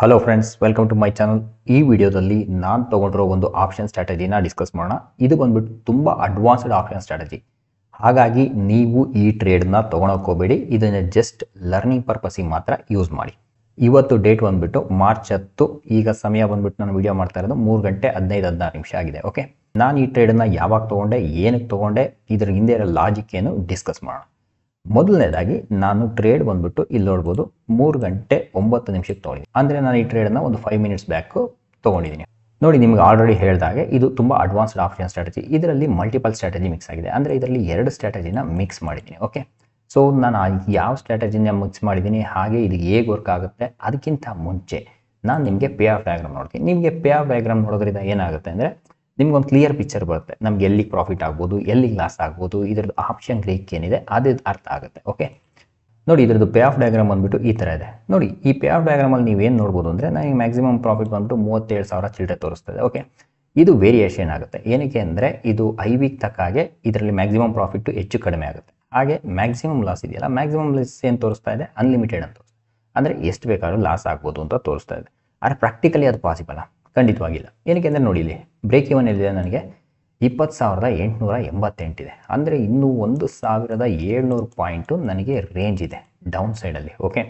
Hello friends, welcome to my channel. ಈ ವಿಡಿಯೋದಲ್ಲಿ ನಾನು ತೊಗೊಂಡಿರೋ ಒಂದು ಆಪ್ಷನ್ ಸ್ಟ್ರಾಟಜಿನ ಡಿಸ್ಕಸ್ ಮಾಡೋಣ. ಇದು ಬಂದ್ಬಿಟ್ಟು ತುಂಬ ಅಡ್ವಾನ್ಸ್ಡ್ ಆಪ್ಷನ್ ಸ್ಟ್ರಾಟಜಿ. ಹಾಗಾಗಿ ನೀವು ಈ ಟ್ರೇಡ್ನ ತೊಗೊಳಕೋಬೇಡಿ. ಇದನ್ನು ಜಸ್ಟ್ ಲರ್ನಿಂಗ್ ಪರ್ಪಸ್ಸಿಗೆ ಮಾತ್ರ ಯೂಸ್ ಮಾಡಿ. ಇವತ್ತು ಡೇಟ್ ಬಂದ್ಬಿಟ್ಟು ಮಾರ್ಚ್ 10. ಈಗ ಸಮಯ ಬಂದ್ಬಿಟ್ಟು ನಾನು ವಿಡಿಯೋ ಮಾಡ್ತಾ ಇರೋದು 3 ಗಂಟೆ 15-16 ನಿಮಿಷ ಆಗಿದೆ. ಓಕೆ, ನಾನು ಈ ಟ್ರೇಡನ್ನು ಯಾವಾಗ ತೊಗೊಂಡೆ, ಏನಕ್ಕೆ ತೊಗೊಂಡೆ, ಇದ್ರ ಹಿಂದೆ ಇರೋ ಲಾಜಿಕ್ ಏನು ಡಿಸ್ಕಸ್ ಮಾಡೋಣ. ಮೊದಲನೇದಾಗಿ ನಾನು ಟ್ರೇಡ್ ಬಂದ್ಬಿಟ್ಟು ಇಲ್ಲಿ ನೋಡ್ಬೋದು 3 ಗಂಟೆ 9 ನಿಮಿಷಕ್ಕೆ ತೊಗೊಂಡಿದ್ದೀನಿ. ಅಂದರೆ ನಾನು ಈ ಟ್ರೇಡನ್ನು ಒಂದು 5 ಮಿನಿಟ್ಸ್ ಬ್ಯಾಕ್ ತೊಗೊಂಡಿದ್ದೀನಿ. ನೋಡಿ, ನಿಮ್ಗೆ ಆಲ್ರೆಡಿ ಹೇಳಿದಾಗೆ ಇದು ತುಂಬ ಅಡ್ವಾನ್ಸ್ಡ್ ಆಪ್ಷನ್ ಸ್ಟ್ರಾಟಜಿ. ಇದರಲ್ಲಿ ಮಲ್ಟಿಪಲ್ ಸ್ಟ್ರಾಟಜಿ ಮಿಕ್ಸ್ ಆಗಿದೆ. ಅಂದರೆ ಇದರಲ್ಲಿ 2 ಸ್ಟ್ರಾಟಜಿನ ಮಿಕ್ಸ್ ಮಾಡಿದ್ದೀನಿ. ಓಕೆ, ಸೊ ನಾನು ಯಾವ ಸ್ಟ್ರಾಟಜಿನ ಮಿಕ್ಸ್ ಮಾಡಿದ್ದೀನಿ, ಹಾಗೆ ಇದು ಹೇಗೆ ವರ್ಕ್ ಆಗುತ್ತೆ, ಅದಕ್ಕಿಂತ ಮುಂಚೆ ನಾನು ನಿಮಗೆ ಪೇ ಆಫ್ ಡಯಾಗ್ರಾಮ್ ನೋಡ್ತೀನಿ. ನಿಮಗೆ ಪೇ ಆಫ್ ಡಯಾಗ್ರಾಮ್ ನೋಡೋದ್ರಿಂದ ಏನಾಗುತ್ತೆ ಅಂದರೆ ನಿಮ್ಗೊಂದು ಕ್ಲಿಯರ್ ಪಿಕ್ಚರ್ ಬರುತ್ತೆ. ನಮ್ಗೆ ಎಲ್ಲಿಗೆ ಪ್ರಾಫಿಟ್ ಆಗ್ಬೋದು, ಎಲ್ಲಿಗೆ ಲಾಸ್ ಆಗ್ಬೋದು, ಇದ್ರದ್ದು ಆಪ್ಷನ್ ಗ್ರೀಕ್ ಏನಿದೆ ಅದು ಅರ್ಥ ಆಗುತ್ತೆ. ಓಕೆ, ನೋಡಿ, ಇದ್ರದ್ದು ಪೇ ಆಫ್ ಡಯಾಗ್ರಾಮ್ ಬಂದ್ಬಿಟ್ಟು ಈ ಥರ ಇದೆ. ನೋಡಿ, ಈ ಪೇ ಆಫ್ ಡಯಾಗ್ರಾಮಲ್ಲಿ ನೀವೇನು ನೋಡ್ಬೋದು ಅಂದರೆ ನನಗೆ ಮ್ಯಾಕ್ಸಿಮಮ್ ಪ್ರಾಫಿಟ್ ಬಂದ್ಬಿಟ್ಟು 37,000 ಚಿಲ್ಲರೆ ತೋರಿಸ್ತದೆ. ಓಕೆ, ಇದು ವೇರಿಯೇಷನ್ ಆಗುತ್ತೆ. ಏನಕ್ಕೆ ಅಂದರೆ ಇದು ಐ ವೀಕ್ ತಕ್ಕ ಹಾಗೆ ಇದರಲ್ಲಿ ಮ್ಯಾಕ್ಸಿಮಮ್ ಪ್ರಾಫಿಟ್ಟು ಹೆಚ್ಚು ಕಡಿಮೆ ಆಗುತ್ತೆ. ಹಾಗೆ ಮ್ಯಾಕ್ಸಿಮಮ್ ಲಾಸ್ ಇದೆಯಲ್ಲ, ಮ್ಯಾಕ್ಸಿಮಮ್ ಲಾಸ್ ಏನು ತೋರಿಸ್ತಾ ಇದೆ, ಅನ್ಲಿಮಿಟೆಡ್ ಅಂತ ತೋರಿಸ್ತಾ ಇದೆ. ಅಂದರೆ ಎಷ್ಟು ಬೇಕಾದ್ರೂ ಲಾಸ್ ಆಗ್ಬೋದು ಅಂತ ತೋರಿಸ್ತಾ ಇದೆ. ಆದರೆ ಪ್ರಾಕ್ಟಿಕಲಿ ಅದು ಪಾಸಿಬಲ್ ಖಂಡಿತವಾಗಿಲ್ಲ. ಏನಕ್ಕೆ ಅಂದರೆ ನೋಡಿ, ಇಲ್ಲಿ ಬ್ರೇಕ್ ಇವನ್ ಎಲ್ಲಿದೆ, ನನಗೆ 20,888 ಇದೆ. ಅಂದರೆ ಇನ್ನೂ 1,700 ಪಾಯಿಂಟು ನನಗೆ ರೇಂಜ್ ಇದೆ ಡೌನ್ ಸೈಡಲ್ಲಿ. ಓಕೆ,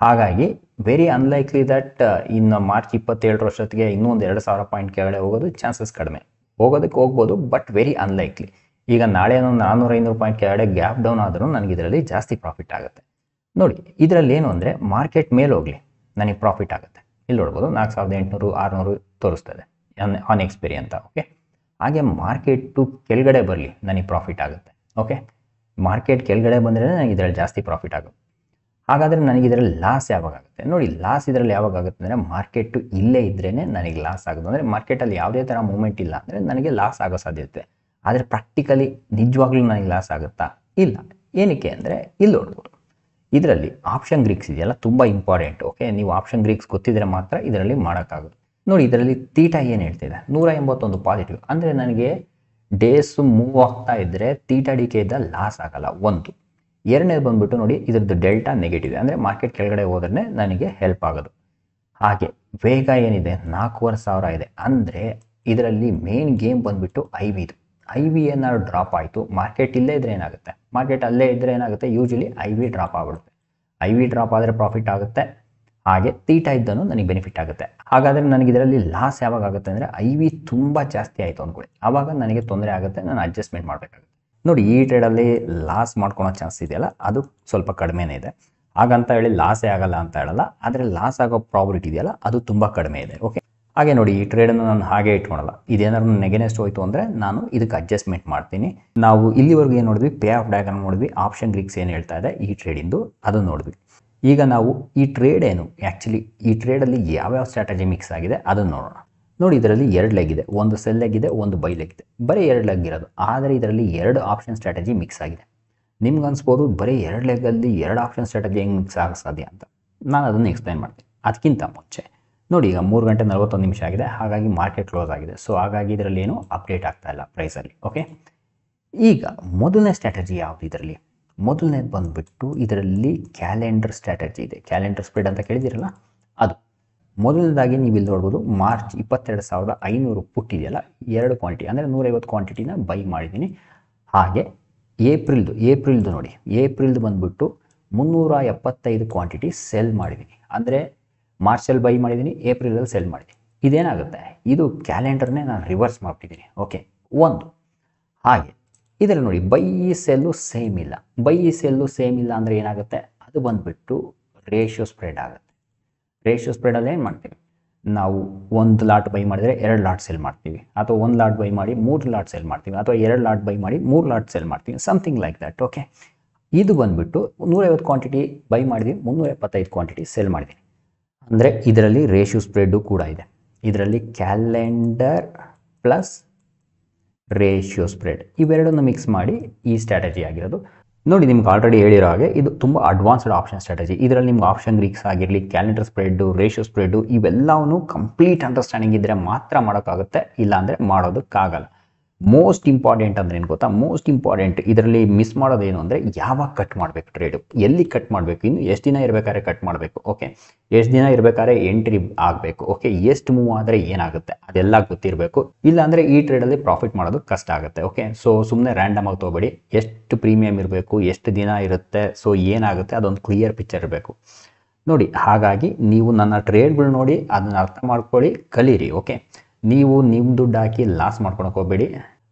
ಹಾಗಾಗಿ ವೆರಿ ಅನ್ಲೈಕ್ಲಿ ದಟ್ ಇನ್ನು ಮಾರ್ಚ್ 27 ವರ್ಷಕ್ಕೆ ಇನ್ನೂ ಒಂದು 2,000 ಪಾಯಿಂಟ್ ಕೆಳಗಡೆ ಹೋಗೋದು ಚಾನ್ಸಸ್ ಕಡಿಮೆ. ಹೋಗೋದಕ್ಕೆ ಹೋಗ್ಬೋದು, ಬಟ್ ವೆರಿ ಅನ್ಲೈಕ್ಲಿ. ಈಗ ನಾಳೆ ಒಂದು 400-500 ಪಾಯಿಂಟ್ ಕೆಳಗಡೆ ಗ್ಯಾಪ್ ಡೌನ್ ಆದರೂ ನನಗೆ ಇದರಲ್ಲಿ ಜಾಸ್ತಿ ಪ್ರಾಫಿಟ್ ಆಗುತ್ತೆ. ನೋಡಿ, ಇದರಲ್ಲಿ ಏನು ಅಂದರೆ ಮಾರ್ಕೆಟ್ ಮೇಲೆ ಹೋಗಲಿ ನನಗೆ ಪ್ರಾಫಿಟ್ ಆಗುತ್ತೆ. ಇಲ್ಲಿ ನೋಡ್ಬೋದು 4,800-600 ತೋರಿಸ್ತದೆ ಆನ್ ಎಕ್ಸ್ಪೈರಿ ಅಂತ. ಓಕೆ, ಹಾಗೆ ಮಾರ್ಕೆಟು ಕೆಳಗಡೆ ಬರಲಿ ನನಗೆ ಪ್ರಾಫಿಟ್ ಆಗುತ್ತೆ. ಓಕೆ, ಮಾರ್ಕೆಟ್ ಕೆಳಗಡೆ ಬಂದರೆ ನನಗೆ ಇದರಲ್ಲಿ ಜಾಸ್ತಿ ಪ್ರಾಫಿಟ್ ಆಗುತ್ತೆ. ಹಾಗಾದರೆ ನನಗೆ ಇದರಲ್ಲಿ ಲಾಸ್ ಯಾವಾಗ ಆಗುತ್ತೆ? ನೋಡಿ, ಲಾಸ್ ಇದರಲ್ಲಿ ಯಾವಾಗ ಆಗುತ್ತೆ ಅಂದರೆ ಮಾರ್ಕೆಟು ಇಲ್ಲೇ ಇದ್ರೇ ನನಗೆ ಲಾಸ್ ಆಗೋದು. ಅಂದರೆ ಮಾರ್ಕೆಟಲ್ಲಿ ಯಾವುದೇ ಥರ ಮೂಮೆಂಟ್ ಇಲ್ಲ ಅಂದರೆ ನನಗೆ ಲಾಸ್ ಆಗೋ ಸಾಧ್ಯತೆ. ಆದರೆ ಪ್ರಾಕ್ಟಿಕಲಿ ನಿಜವಾಗ್ಲೂ ನನಗೆ ಲಾಸ್ ಆಗುತ್ತಾ? ಇಲ್ಲ. ಏನಕ್ಕೆ ಅಂದರೆ ಇಲ್ಲಿ ನೋಡ್ಬೋದು, ಇದರಲ್ಲಿ ಆಪ್ಷನ್ ಗ್ರೀಕ್ಸ್ ಇದೆಯಲ್ಲ, ತುಂಬ ಇಂಪಾರ್ಟೆಂಟ್. ಓಕೆ, ನೀವು ಆಪ್ಷನ್ ಗ್ರೀಕ್ಸ್ ಗೊತ್ತಿದ್ರೆ ಮಾತ್ರ ಇದರಲ್ಲಿ ಮಾಡೋಕ್ಕಾಗೋದು. ನೋಡಿ, ಇದರಲ್ಲಿ ತೀಟಾ ಏನು ಹೇಳ್ತಿದೆ, 181 ಪಾಸಿಟಿವ್. ಅಂದರೆ ನನಗೆ ಡೇಸು ಮೂವ್ ಆಗ್ತಾ ಇದ್ದರೆ ತೀಟಾ ಡಿ ಕೆ ಇದ್ದ ಲಾಸ್ ಆಗಲ್ಲ. ಒಂದು. ಎರಡನೇದು ಬಂದ್ಬಿಟ್ಟು ನೋಡಿ, ಇದ್ರದ್ದು ಡೆಲ್ಟಾ ನೆಗೆಟಿವ್. ಅಂದರೆ ಮಾರ್ಕೆಟ್ ಕೆಳಗಡೆ ಹೋದ್ರೆ ನನಗೆ ಹೆಲ್ಪ್ ಆಗೋದು. ಹಾಗೆ ವೇಗ ಏನಿದೆ 4,500 ಇದೆ. ಅಂದರೆ ಇದರಲ್ಲಿ ಮೇನ್ ಗೇಮ್ ಬಂದ್ಬಿಟ್ಟು ಐ ವಿ ಏನಾದ್ರು ಡ್ರಾಪ್ ಆಯಿತು, ಮಾರ್ಕೆಟ್ ಇಲ್ಲೇ ಇದ್ರೆ ಏನಾಗುತ್ತೆ, ಮಾರ್ಕೆಟ್ ಅಲ್ಲೇ ಇದ್ದರೆ ಏನಾಗುತ್ತೆ, ಯೂಶಲಿ ಐ ವಿ ಡ್ರಾಪ್ ಆಗಿಬಿಡುತ್ತೆ. ಐ ವಿ ಡ್ರಾಪ್ ಆದರೆ ಪ್ರಾಫಿಟ್ ಆಗುತ್ತೆ, ಹಾಗೆ ತೀಟಾ ಇದ್ದನು ನನಗೆ ಬೆನಿಫಿಟ್ ಆಗುತ್ತೆ. ಹಾಗಾದರೆ ನನಗೆ ಇದರಲ್ಲಿ ಲಾಸ್ ಯಾವಾಗ ಆಗುತ್ತೆ ಅಂದರೆ ಐ ವಿ ತುಂಬ ಜಾಸ್ತಿ ಆಯಿತು ಅಂದ್ಕೊಳ್ಳಿ, ಆವಾಗ ನನಗೆ ತೊಂದರೆ ಆಗುತ್ತೆ, ನಾನು ಅಡ್ಜಸ್ಟ್ಮೆಂಟ್ ಮಾಡಬೇಕಾಗುತ್ತೆ. ನೋಡಿ, ಈ ಟ್ರೇಡಲ್ಲಿ ಲಾಸ್ ಮಾಡ್ಕೊಳೋ ಚಾನ್ಸ್ ಇದೆಯಲ್ಲ, ಅದು ಸ್ವಲ್ಪ ಕಡಿಮೆನೇ ಇದೆ. ಹಾಗಂತ ಹೇಳಿ ಲಾಸೇ ಆಗಲ್ಲ ಅಂತ ಹೇಳಲ್ಲ, ಆದರೆ ಲಾಸ್ ಆಗೋ ಪ್ರಾಬಿಲಿಟಿ ಇದೆಯಲ್ಲ ಅದು ತುಂಬ ಕಡಿಮೆ ಇದೆ. ಓಕೆ, ಹಾಗೆ ನೋಡಿ, ಈ ಟ್ರೇಡನ್ನು ನಾನು ಹಾಗೆ ಇಟ್ಕೊಳಲ್ಲ. ಇದೇನಾದ್ರು ನೆಗೆನೆಸ್ಟ್ ಹೋಯಿತು ಅಂದರೆ ನಾನು ಇದಕ್ಕೆ ಅಡ್ಜಸ್ಟ್ಮೆಂಟ್ ಮಾಡ್ತೀನಿ. ನಾವು ಇಲ್ಲಿವರೆಗೂ ಏನು ನೋಡಿದ್ವಿ, ಪೇ ಆಫ್ ಡಯಾಗ್ರಾಮ್ ನೋಡಿದ್ವಿ, ಆಪ್ಷನ್ ಗ್ರೀಕ್ಸ್ ಏನು ಹೇಳ್ತಾ ಇದೆ ಈ ಟ್ರೇಡಿಂದು ಅದು ನೋಡಿದ್ವಿ. ಈಗ ನಾವು ಈ ಟ್ರೇಡ್ ಏನು ಆ್ಯಕ್ಚುಲಿ ಈ ಟ್ರೇಡಲ್ಲಿ ಯಾವ್ಯಾವ ಸ್ಟ್ರಾಟಜಿ ಮಿಕ್ಸ್ ಆಗಿದೆ ಅದನ್ನು ನೋಡೋಣ. ನೋಡಿ, ಇದರಲ್ಲಿ 2 ಲೆಗ್ ಇದೆ, ಒಂದು ಸೆಲ್ ಲೆಗ್ ಇದೆ, ಒಂದು ಬೈ ಲೆಗ್ ಇದೆ. ಬರೀ 2 ಲೆಗ್ ಇರೋದು, ಆದರೆ ಇದರಲ್ಲಿ 2 ಆಪ್ಷನ್ ಸ್ಟ್ರಾಟಜಿ ಮಿಕ್ಸ್ ಆಗಿದೆ. ನಿಮ್ಗೆ ಅನ್ಸ್ಬೋದು ಬರೀ 2 ಲೆಗ್ಗಲ್ಲಿ 2 ಆಪ್ಷನ್ ಸ್ಟ್ರಾಟಜಿ ಹೆಂಗೆ ಮಿಕ್ಸ್ ಆಗ ಸಾಧ್ಯ ಅಂತ. ನಾನು ಅದನ್ನು ಎಕ್ಸ್ಪ್ಲೈನ್ ಮಾಡ್ತೀನಿ. ಅದಕ್ಕಿಂತ ಮುಂಚೆ ನೋಡಿ, ಈಗ 3 ಗಂಟೆ 41 ನಿಮಿಷ ಆಗಿದೆ. ಹಾಗಾಗಿ ಮಾರ್ಕೆಟ್ ಕ್ಲೋಸ್ ಆಗಿದೆ. ಸೊ ಹಾಗಾಗಿ ಇದರಲ್ಲಿ ಏನು ಅಪ್ಡೇಟ್ ಆಗ್ತಾ ಇಲ್ಲ ಪ್ರೈಸಲ್ಲಿ. ಓಕೆ, ಈಗ ಮೊದಲನೇ ಸ್ಟ್ರಾಟಜಿ ಯಾವುದು ಇದರಲ್ಲಿ? ಮೊದಲನೇದು ಬಂದುಬಿಟ್ಟು ಇದರಲ್ಲಿ ಕ್ಯಾಲೆಂಡರ್ ಸ್ಟ್ರಾಟಜಿ ಇದೆ. ಕ್ಯಾಲೆಂಡರ್ ಸ್ಪ್ರೆಡ್ ಅಂತ ಕೇಳಿದಿರಲ್ಲ, ಅದು ಮೊದಲನೇದಾಗಿ ನೀವು ಇಲ್ಲಿ ನೋಡ್ಬೋದು. ಮಾರ್ಚ್ 22,500 ಪುಟ್ ಇದೆಯಲ್ಲ, 2 ಕ್ವಾಂಟಿಟಿ ಅಂದರೆ 150 ಕ್ವಾಂಟಿಟಿನ ಬೈ ಮಾಡಿದ್ದೀನಿ. ಹಾಗೆ ಏಪ್ರಿಲ್ದು ನೋಡಿ, ಏಪ್ರಿಲ್ದು ಬಂದುಬಿಟ್ಟು 375 ಕ್ವಾಂಟಿಟಿ ಸೆಲ್ ಮಾಡಿದ್ದೀನಿ. ಅಂದರೆ ಮಾರ್ಚಲ್ಲಿ ಬೈ ಮಾಡಿದ್ದೀನಿ, ಏಪ್ರಿಲಲ್ಲಿ ಸೆಲ್ ಮಾಡಿದ್ದೀನಿ. ಇದೇನಾಗುತ್ತೆ, ಇದು ಕ್ಯಾಲೆಂಡರ್ನೇ ನಾನು ರಿವರ್ಸ್ ಮಾಡಿಬಿಟ್ಟಿದ್ದೀನಿ. ಓಕೆ, ಒಂದು. ಹಾಗೆ ಇದರಲ್ಲಿ ನೋಡಿ, ಬೈ ಸೆಲ್ಲು ಸೇಮ್ ಇಲ್ಲ ಅಂದರೆ ಏನಾಗುತ್ತೆ, ಅದು ಬಂದುಬಿಟ್ಟು ರೇಷಿಯೋ ಸ್ಪ್ರೆಡ್ ಆಗುತ್ತೆ. ರೇಷಿಯೋ ಸ್ಪ್ರೆಡಲ್ಲಿ ಏನು ಮಾಡ್ತೀವಿ ನಾವು, 1 ಲಾಟ್ ಬೈ ಮಾಡಿದರೆ 2 ಲಾಟ್ ಸೆಲ್ ಮಾಡ್ತೀವಿ, ಅಥವಾ 1 ಲಾಟ್ ಬೈ ಮಾಡಿ 3 ಲಾಟ್ ಸೆಲ್ ಮಾಡ್ತೀವಿ, ಅಥವಾ 2 ಲಾಟ್ ಬೈ ಮಾಡಿ 3 ಲಾಟ್ ಸೆಲ್ ಮಾಡ್ತೀವಿ, ಸಮಥಿಂಗ್ ಲೈಕ್ ದಟ್. ಓಕೆ, ಇದು ಬಂದುಬಿಟ್ಟು 150 ಕ್ವಾಂಟಿಟಿ ಬೈ ಮಾಡಿದ್ವಿ, 375 ಕ್ವಾಂಟಿಟಿ ಸೆಲ್ ಮಾಡಿದ್ದೀನಿ. ಅಂದರೆ ಇದರಲ್ಲಿ ರೇಷಿಯೋ ಸ್ಪ್ರೆಡ್ಡು ಕೂಡ ಇದೆ. ಇದರಲ್ಲಿ ಕ್ಯಾಲೆಂಡರ್ ಪ್ಲಸ್ ರೇಷಿಯೋ ಸ್ಪ್ರೆಡ್ ಇವೆರಡನ್ನು ಮಿಕ್ಸ್ ಮಾಡಿ ಈ ಸ್ಟ್ರಾಟಜಿ ಆಗಿರೋದು. ನೋಡಿ, ನಿಮ್ಗೆ ಆಲ್ರೆಡಿ ಹೇಳಿರೋ ಹಾಗೆ ಇದು ತುಂಬ ಅಡ್ವಾನ್ಸ್ಡ್ ಆಪ್ಷನ್ ಸ್ಟ್ರಾಟಜಿ. ಇದರಲ್ಲಿ ನಿಮ್ಗೆ ಆಪ್ಷನ್ ಗ್ರೀಕ್ಸ್ ಆಗಿರಲಿ, ಕ್ಯಾಲೆಂಡರ್ ಸ್ಪ್ರೆಡ್ಡು, ರೇಷಿಯೋ ಸ್ಪ್ರೆಡ್ಡು ಇವೆಲ್ಲವೂ ಕಂಪ್ಲೀಟ್ ಅಂಡರ್ಸ್ಟ್ಯಾಂಡಿಂಗ್ ಇದ್ದರೆ ಮಾತ್ರ ಮಾಡೋಕ್ಕಾಗುತ್ತೆ, ಇಲ್ಲಾಂದರೆ ಮಾಡೋದಕ್ಕಾಗಲ್ಲ. ಮೋಸ್ಟ್ ಇಂಪಾರ್ಟೆಂಟ್ ಅಂದರೆ ಏನು ಗೊತ್ತಾ, ಮೋಸ್ಟ್ ಇಂಪಾರ್ಟೆಂಟ್ ಇದರಲ್ಲಿ ಮಿಸ್ ಮಾಡೋದೇನು ಅಂದರೆ ಯಾವಾಗ ಕಟ್ ಮಾಡಬೇಕು ಟ್ರೇಡು, ಎಲ್ಲಿ ಕಟ್ ಮಾಡಬೇಕು, ಇನ್ನು ಎಷ್ಟು ದಿನ ಇರಬೇಕಾದ್ರೆ ಕಟ್ ಮಾಡಬೇಕು, ಓಕೆ ಎಷ್ಟು ದಿನ ಇರಬೇಕಾದ್ರೆ ಎಂಟ್ರಿ ಆಗಬೇಕು, ಓಕೆ ಎಷ್ಟು ಮೂವ್ ಆದರೆ ಏನಾಗುತ್ತೆ ಅದೆಲ್ಲ ಗೊತ್ತಿರಬೇಕು. ಇಲ್ಲಾಂದರೆ ಈ ಟ್ರೇಡಲ್ಲಿ ಪ್ರಾಫಿಟ್ ಮಾಡೋದು ಕಷ್ಟ ಆಗುತ್ತೆ. ಓಕೆ ಸೊ ಸುಮ್ಮನೆ ರ್ಯಾಂಡಮ್ ಆಗಿ ತೊಗೊಬೇಡಿ, ಎಷ್ಟು ಪ್ರೀಮಿಯಮ್ ಇರಬೇಕು, ಎಷ್ಟು ದಿನ ಇರುತ್ತೆ, ಸೊ ಏನಾಗುತ್ತೆ ಅದೊಂದು ಕ್ಲಿಯರ್ ಪಿಕ್ಚರ್ ಇರಬೇಕು ನೋಡಿ. ಹಾಗಾಗಿ ನೀವು ನನ್ನ ಟ್ರೇಡ್ಗಳು ನೋಡಿ ಅದನ್ನು ಅರ್ಥ ಮಾಡ್ಕೊಳ್ಳಿ, ಕಲೀರಿ. ಓಕೆ ನೀವು ನಿಮ್ಮ ದುಡ್ಡು ಹಾಕಿ ಲಾಸ್ ಮಾಡ್ಕೊಳಕ್ಕೆ ಹೋಗಬೇಡಿ.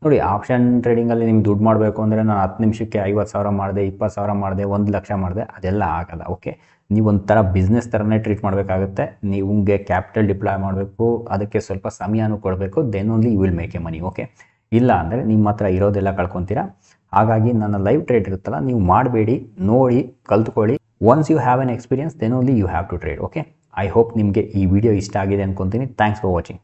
ನೋಡಿ ಆಪ್ಷನ್ ಟ್ರೇಡಿಂಗಲ್ಲಿ ನಿಮ್ಗೆ ದುಡ್ಡು ಮಾಡಬೇಕು ಅಂದರೆ ನಾನು 10 ನಿಮಿಷಕ್ಕೆ 50,000 ಮಾಡಿದೆ, 20,000 ಮಾಡಿದೆ, 1 ಲಕ್ಷ ಮಾಡಿದೆ, ಅದೆಲ್ಲ ಆಗಲ್ಲ. ಓಕೆ ನೀವು ಒಂಥರ ಬಿಸ್ನೆಸ್ ಥರನೇ ಟ್ರೀಟ್ ಮಾಡಬೇಕಾಗುತ್ತೆ. ನಿಮಗೆ ಕ್ಯಾಪಿಟಲ್ ಡಿಪ್ಲಾಯ್ ಮಾಡಬೇಕು, ಅದಕ್ಕೆ ಸ್ವಲ್ಪ ಸಮಯನೂ ಕೊಡಬೇಕು, then only you will make a money. Okay ಇಲ್ಲ ಅಂದರೆ ನಿಮ್ಮ ಹತ್ರ ಇರೋದೆಲ್ಲ ಕಳ್ಕೊತೀರಾ. ಹಾಗಾಗಿ ನನ್ನ ಲೈವ್ ಟ್ರೇಡ್ ಇರುತ್ತಲ್ಲ, ನೀವು ಮಾಡಬೇಡಿ, ನೋಡಿ ಕಲ್ತ್ಕೊಳ್ಳಿ. Once you have an experience then only you have to trade. Okay I hope ನಿಮಗೆ ಈ ವಿಡಿಯೋ ಇಷ್ಟ ಆಗಿದೆ ಅನ್ಕೊತೀನಿ. Thanks for watching.